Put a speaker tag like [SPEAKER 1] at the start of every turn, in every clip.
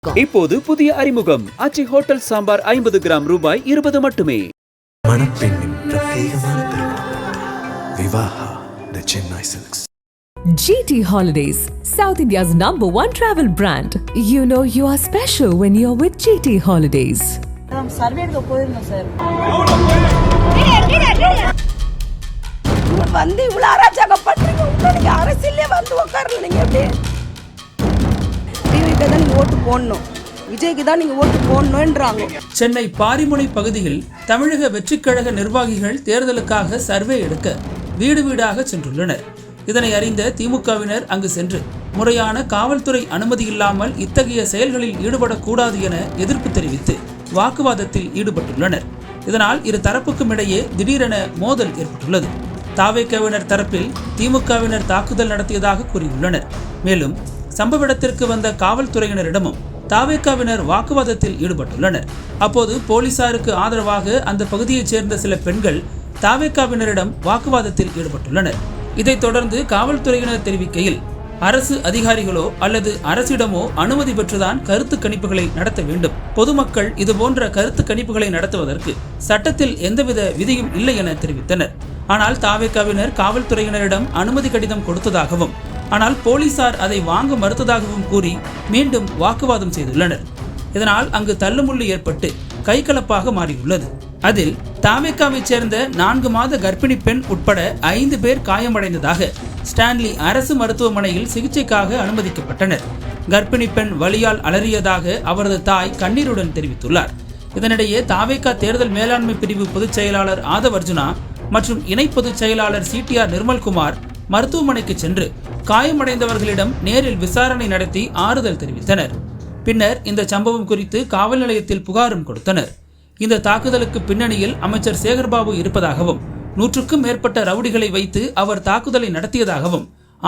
[SPEAKER 1] இப்போது புதிய அறிமுகம் ஆச்சி ஹோட்டல் சாம்பார் 50 கிராம் ரூபாய் 20 மட்டுமே.
[SPEAKER 2] மணப்பெண்ணின் பிரத்யேகமான திருமணம் Vivaha the Chennai silks.
[SPEAKER 3] GT Holidays, South India's #1 travel brand. You know you are special when you're with GT Holidays.
[SPEAKER 4] சர்வேக்கு போயிருந்தோம் சார். வந்து இவ்வளவு அராஜகம் பண்றீங்க, உங்களுக்கு அரசியலே வந்து உட்காரல. நீங்க எப்படி டிவிக்கு தான் நீங்க ஓட்டு போடணும், விஜய்க்கு தான் நீங்க ஓட்டு போடணும்ன்றாங்க.
[SPEAKER 5] சென்னை பாரிமுனை பகுதியில் தமிழக வெற்றிக்கழக நிர்வாகிகள் தேர்தலுக்காக சர்வே எடுக்க வீடு வீடாக சென்றுள்ளனர். இதனை அறிந்த திமுகவினர் அங்கு சென்று முறையான காவல்துறை அனுமதி இல்லாமல் இத்தகைய செயல்களில் ஈடுபடக்கூடாது என எதிர்ப்பு தெரிவித்து வாக்குவாதத்தில் ஈடுபட்டுள்ளனர். இதனால் இரு தரப்புக்கும் இடையே திடீரென மோதல் ஏற்பட்டுள்ளது. தாவேகவினர் தரப்பில் திமுகவினர் தாக்குதல் நடத்தியதாக கூறியுள்ளனர். மேலும் சம்பவ இடத்திற்கு வந்த காவல்துறையினரிடமும் தாவேகவினர் வாக்குவாதத்தில் ஈடுபட்டுள்ளனர். அப்போது போலீசாருக்கு ஆதரவாக அந்த பகுதியைச் சேர்ந்த சில பெண்கள் தாவேகவினரிடம் வாக்குவாதத்தில் ஈடுபட்டுள்ளனர். இதைத் தொடர்ந்து காவல்துறையினர் தெரிவிக்கையில், அரசு அதிகாரிகளோ அல்லது அரசிடமோ அனுமதி பெற்றுதான் கருத்து கணிப்புகளை நடத்த வேண்டும். பொதுமக்கள் இதுபோன்ற கருத்து கணிப்புகளை நடத்துவதற்கு சட்டத்தில் எந்தவித விதியும் இல்லை என தெரிவித்தனர். ஆனால் தாவேகவினர் காவல்துறையினரிடம் அனுமதி கடிதம் கொடுத்ததாகவும், ஆனால் போலீசார் அதை வாங்க மறுத்ததாகவும் கூறி மீண்டும் வாக்குவாதம் செய்துள்ளனர். இதனால் அங்கு தள்ளுமுள்ளு ஏற்பட்டு கைகலப்பாக மாறியுள்ளது. அதில் தாவேகாவை சேர்ந்த 4 மாத கர்ப்பிணி பெண் உட்பட 5 பேர் காயமடைந்ததாக ஸ்டான்லி அரசு மருத்துவமனையில் சிகிச்சைக்காக அனுமதிக்கப்பட்டனர். கர்ப்பிணி பெண் வலியால் அலறியதாக அவரது தாய் கண்ணீருடன் தெரிவித்துள்ளார். இதனிடையே தாவேகா தேர்தல் மேலாண்மை பிரிவு பொதுச் செயலாளர் ஆதவ் அர்ஜுனா மற்றும் இணை பொதுச் செயலாளர் CTR நிர்மல்குமார் மருத்துவமனைக்கு சென்று காயமடைந்தவர்களிடம் நேரில் விசாரணை நடத்தி ஆறுதல் தெரிவித்தனர். பின்னர் இந்த சம்பவம் குறித்து காவல் நிலையத்தில் புகாரும் கொடுத்தனர். இந்த தாக்குதலுக்கு பின்னணியில் அமைச்சர் சேகர்பாபு இருப்பதாகவும், 100க்கும் மேற்பட்ட ரவுடிகளை வைத்து அவர் தாக்குதலை நடத்தியதாகவும்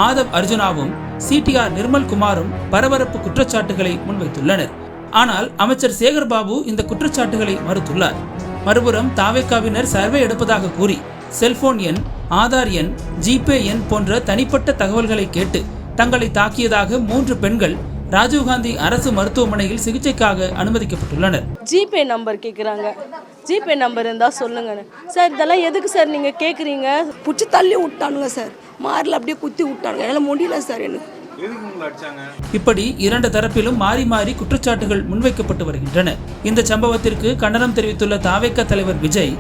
[SPEAKER 5] ஆதவ் அர்ஜுனாவும் CTR நிர்மல்குமாரும் பரபரப்பு குற்றச்சாட்டுகளை முன்வைத்துள்ளனர். ஆனால் அமைச்சர் சேகர்பாபு இந்த குற்றச்சாட்டுகளை மறுத்துள்ளார். மறுபுறம் தாவேகாவினர் சர்வே எடுப்பதாக கூறி செல்போன் எண், ஆதார் எண், ஜிபே எண் போன்ற தனிப்பட்ட தகவல்களை கேட்டு தங்களை தாக்கியதாக 3 பெண்கள் ராஜீவ்காந்தி அரசு மருத்துவமனையில் சிகிச்சைக்காக அனுமதிக்கப்பட்டுள்ளனர்.
[SPEAKER 6] ஜிபே நம்பர் கேட்குறாங்க. ஜிபே நம்பர் இருந்தால் சொல்லுங்க சார். இதெல்லாம் எதுக்கு சார் நீங்கள் கேட்குறீங்க?
[SPEAKER 4] பிடிச்சி தள்ளி விட்டானுங்க சார், மாரில் அப்படியே குத்தி விட்டானுங்க. என்னால் முடியல சார் எனக்கு.
[SPEAKER 5] இப்படி 2 தரப்பிலும் மாறி மாறி குற்றச்சாட்டுகள் முன்வைக்கப்பட்டு வருகின்றன. இந்த சம்பவத்திற்கு கண்டனம் தெரிவித்துள்ள தாவேகா தலைவர் விஜய்,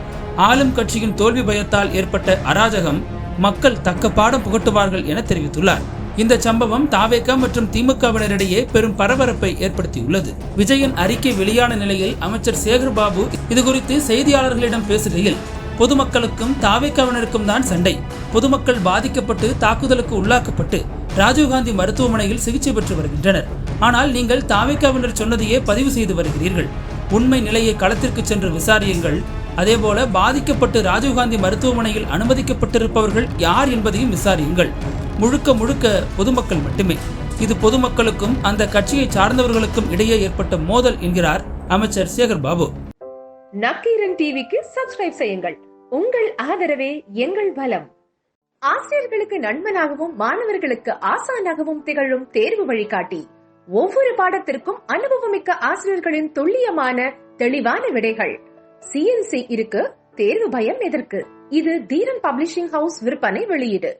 [SPEAKER 5] ஆளும் கட்சியின் தோல்வி பயத்தால் ஏற்பட்ட அராஜகம் மக்கள் தக்க பாடம் புகட்டுவார்கள் என தெரிவித்துள்ளார். இந்த சம்பவம் தாவேகா மற்றும் திமுகவினரிடையே பெரும் பரபரப்பை ஏற்படுத்தியுள்ளது. விஜயின் அறிக்கை வெளியான நிலையில் அமைச்சர் சேகர்பாபு இதுகுறித்து செய்தியாளர்களிடம் பேசுகையில், பொதுமக்களுக்கும் தாவேகாவினருக்கும் தான் சண்டை. பொதுமக்கள் பாதிக்கப்பட்டு தாக்குதலுக்கு உள்ளாக்கப்பட்டு ராஜீவ்காந்தி மருத்துவமனையில் சிகிச்சை பெற்று வருகின்றனர். ஆனால் நீங்கள் தாவேகாவினர் சொன்னதையே பதிவு செய்து வருகிறீர்கள். உண்மை நிலையை களத்திற்கு சென்று விசாரியுங்கள். அதேபோல பாதிக்கப்பட்டு ராஜீவ்காந்தி மருத்துவமனையில் அனுமதிக்கப்பட்டிருப்பவர்கள் யார் என்பதையும் விசாரியுங்கள். முழுக்க முழுக்க பொதுமக்கள் மட்டுமே. இது பொதுமக்களுக்கும் அந்த கட்சியை சார்ந்தவர்களுக்கும் இடையே ஏற்பட்ட மோதல் என்கிறார் அமைச்சர் சேகர்பாபு.
[SPEAKER 7] நக்கீரன் டிவிக்கு சப்ஸ்கிரைப் செய்யுங்கள். உங்கள் ஆதரவே எங்கள் பலம். ஆசிரியர்களுக்கு நண்பனாகவும் மாணவர்களுக்கு ஆசானாகவும் திகழும் தேர்வு வழிகாட்டி. ஒவ்வொரு பாடத்திற்கும் அனுபவமிக்க ஆசிரியர்களின் துல்லியமான தெளிவான விடைகள். CNC இருக்கு, தேர்வு பயம் எதற்கு? இது தீரன் பப்ளிஷிங் ஹவுஸ் விற்பனை வெளியீடு.